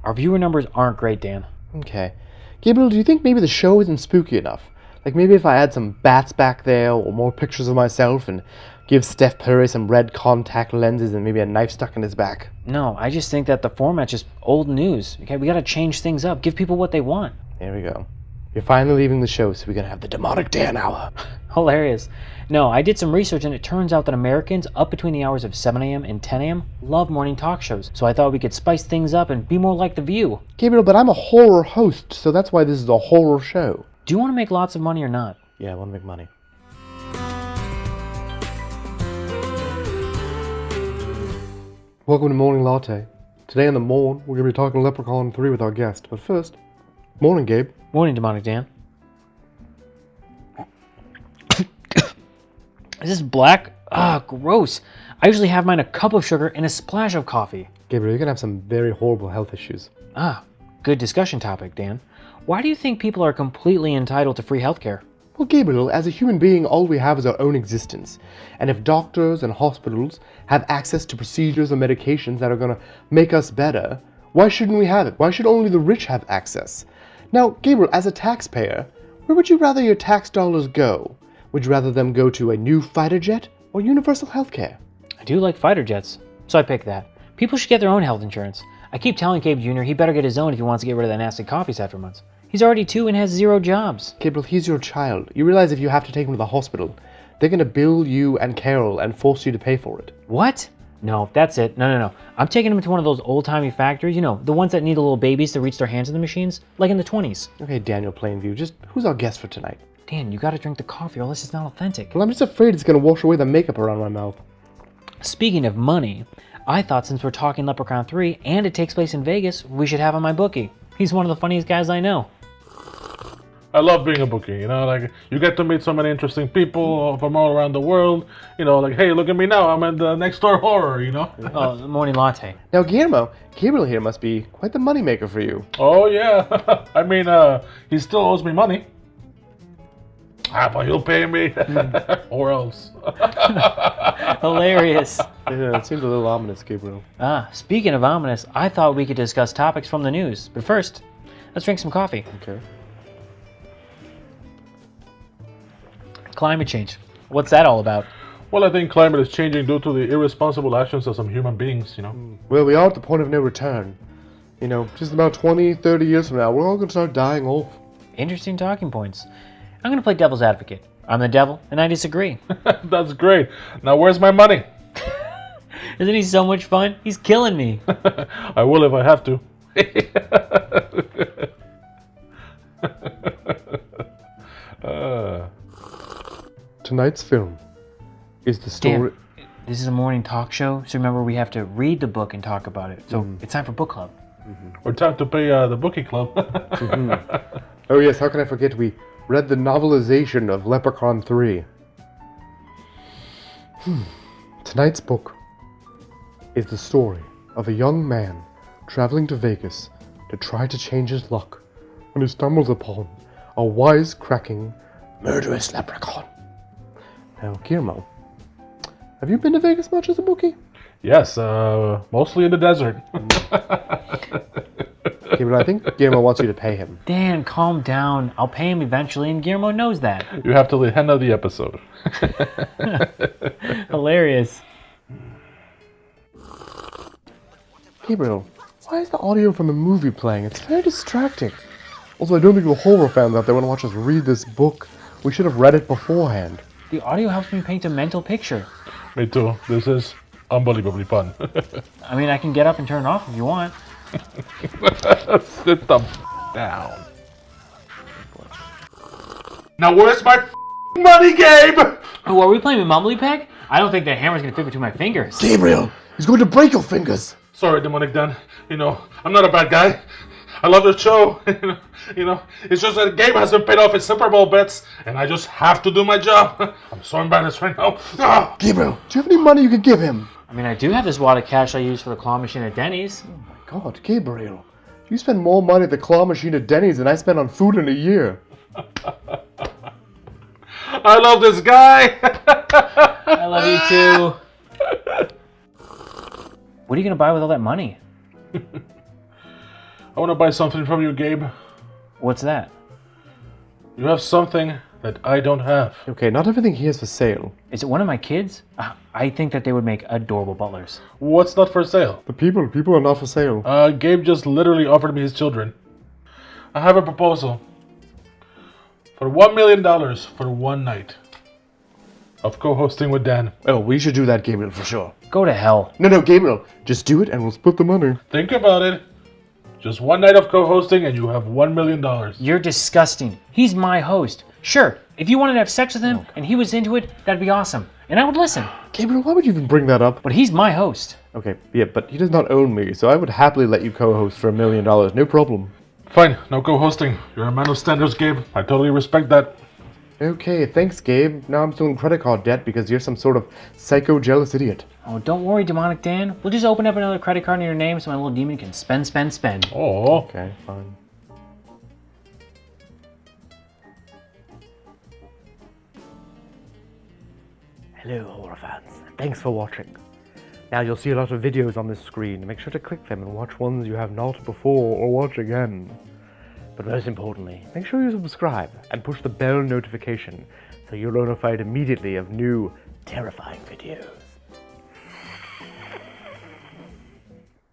Our viewer numbers aren't great, Dan. Okay. Gabriel, do you think maybe the show isn't spooky enough? Like maybe if I add some bats back there, or more pictures of myself, and give Steph Curry some red contact lenses and maybe a knife stuck in his back? No, I just think that the format's just old news. Okay, we gotta change things up. Give people what they want. There we go. You're finally leaving the show, so we're gonna have the demonic Dan hour. Hilarious. No, I did some research and it turns out that Americans up between the hours of 7 a.m. and 10 a.m. love morning talk shows. So I thought we could spice things up and be more like The View. Gabriel, but I'm a horror host, so that's why this is a horror show. Do you want to make lots of money or not? Yeah, I want to make money. Welcome to Morning Latte. Today on the Morn, we're going to be talking Leprechaun 3 with our guest. But first, morning, Gabe. Morning, Demonic Dan. Is this black? Ah, gross. I usually have mine a cup of sugar and a splash of coffee. Gabriel, you're going to have some very horrible health issues. Ah, good discussion topic, Dan. Why do you think people are completely entitled to free healthcare? Well, Gabriel, as a human being, all we have is our own existence. And if doctors and hospitals have access to procedures or medications that are going to make us better, why shouldn't we have it? Why should only the rich have access? Now, Gabriel, as a taxpayer, where would you rather your tax dollars go? Would you rather them go to a new fighter jet or universal healthcare? I do like fighter jets, so I pick that. People should get their own health insurance. I keep telling Gabe Jr. he better get his own if he wants to get rid of that nasty coffee he's had for months. He's already 2 and has 0 jobs. Gabriel, he's your child. You realize if you have to take him to the hospital, they're going to bill you and Carol and force you to pay for it. What? No, that's it. No. I'm taking him to one of those old-timey factories, you know, the ones that need the little babies to reach their hands in the machines, like in the 20s. Okay, Daniel Plainview, just who's our guest for tonight? Dan, you gotta drink the coffee or else it's not authentic. Well, I'm just afraid it's going to wash away the makeup around my mouth. Speaking of money, I thought since we're talking Leprechaun 3 and it takes place in Vegas, we should have on my bookie. He's one of the funniest guys I know. I love being a bookie, you know, like, you get to meet so many interesting people from all around the world, you know, like, hey, look at me now, I'm in the next door horror, you know? Oh, morning latte. Now, Guillermo, Gabriel here must be quite the moneymaker for you. Oh, yeah. I mean, he still owes me money. But he'll pay me, or else. Hilarious. Yeah, it seems a little ominous, Gabriel. Speaking of ominous, I thought we could discuss topics from the news. But first, let's drink some coffee. Okay. Climate change. What's that all about? Well, I think climate is changing due to the irresponsible actions of some human beings, you know? Well, we are at the point of no return. You know, just about 20, 30 years from now, we're all going to start dying off. Interesting talking points. I'm going to play devil's advocate. I'm the devil, and I disagree. That's great. Now, where's my money? Isn't he so much fun? He's killing me. I will if I have to. Tonight's film is the story... Dan, this is a morning talk show, so remember we have to read the book and talk about it. So it's time for book club. Or time to pay the bookie club. Oh yes, how can I forget we read the novelization of Leprechaun 3. Tonight's book is the story of a young man traveling to Vegas to try to change his luck when he stumbles upon a wisecracking, murderous leprechaun. Now, Guillermo, have you been to Vegas much as a bookie? Yes, mostly in the desert. Guillermo, I think Guillermo wants you to pay him. Dan, calm down. I'll pay him eventually, and Guillermo knows that. You have to the end of the episode. Hilarious. Gabriel, why is the audio from the movie playing? It's very distracting. Also, I don't think the horror fans out there want to watch us read this book. We should have read it beforehand. The audio helps me paint a mental picture. Me too. This is unbelievably fun. I mean, I can get up and turn it off if you want. Sit them down. Now where's my money, Gabe? Oh, are we playing with Mumbly Peg? I don't think that hammer's gonna fit between my fingers. Gabriel, he's going to break your fingers. Sorry, Demonic Dan. You know, I'm not a bad guy. I love the show. You know, it's just that Gabe hasn't paid off his Super Bowl bets, and I just have to do my job. I'm so embarrassed right now. Ah! Gabriel, do you have any money you could give him? I mean, I do have this wad of cash I use for the claw machine at Denny's. Oh my God, Gabriel. You spend more money at the claw machine at Denny's than I spend on food in a year. I love this guy. I love you too. What are you gonna buy with all that money? I want to buy something from you, Gabe. What's that? You have something that I don't have. Okay, not everything here is for sale. Is it one of my kids? I think that they would make adorable butlers. What's not for sale? The people are not for sale. Gabe just literally offered me his children. I have a proposal. For $1 million for one night of co-hosting with Dan. Oh, we should do that, Gabriel, for sure. Go to hell. No, Gabriel, just do it and we'll split the money. Think about it. Just one night of co-hosting and you have $1 million. You're disgusting. He's my host. Sure, if you wanted to have sex with him and he was into it, that'd be awesome. And I would listen. Gabriel, why would you even bring that up? But he's my host. Okay, yeah, but he does not own me, so I would happily let you co-host for $1 million, no problem. Fine, no co-hosting. You're a man of standards, Gabe. I totally respect that. Okay, thanks, Gabe. Now I'm still in credit card debt because you're some sort of psycho-jealous idiot. Oh, don't worry, Demonic Dan. We'll just open up another credit card in your name so my little demon can spend. Oh. Okay, fine. Hello, horror fans. Thanks for watching. Now you'll see a lot of videos on this screen. Make sure to click them and watch ones you have not before or watch again. But most importantly, make sure you subscribe and push the bell notification so you're notified immediately of new, terrifying videos.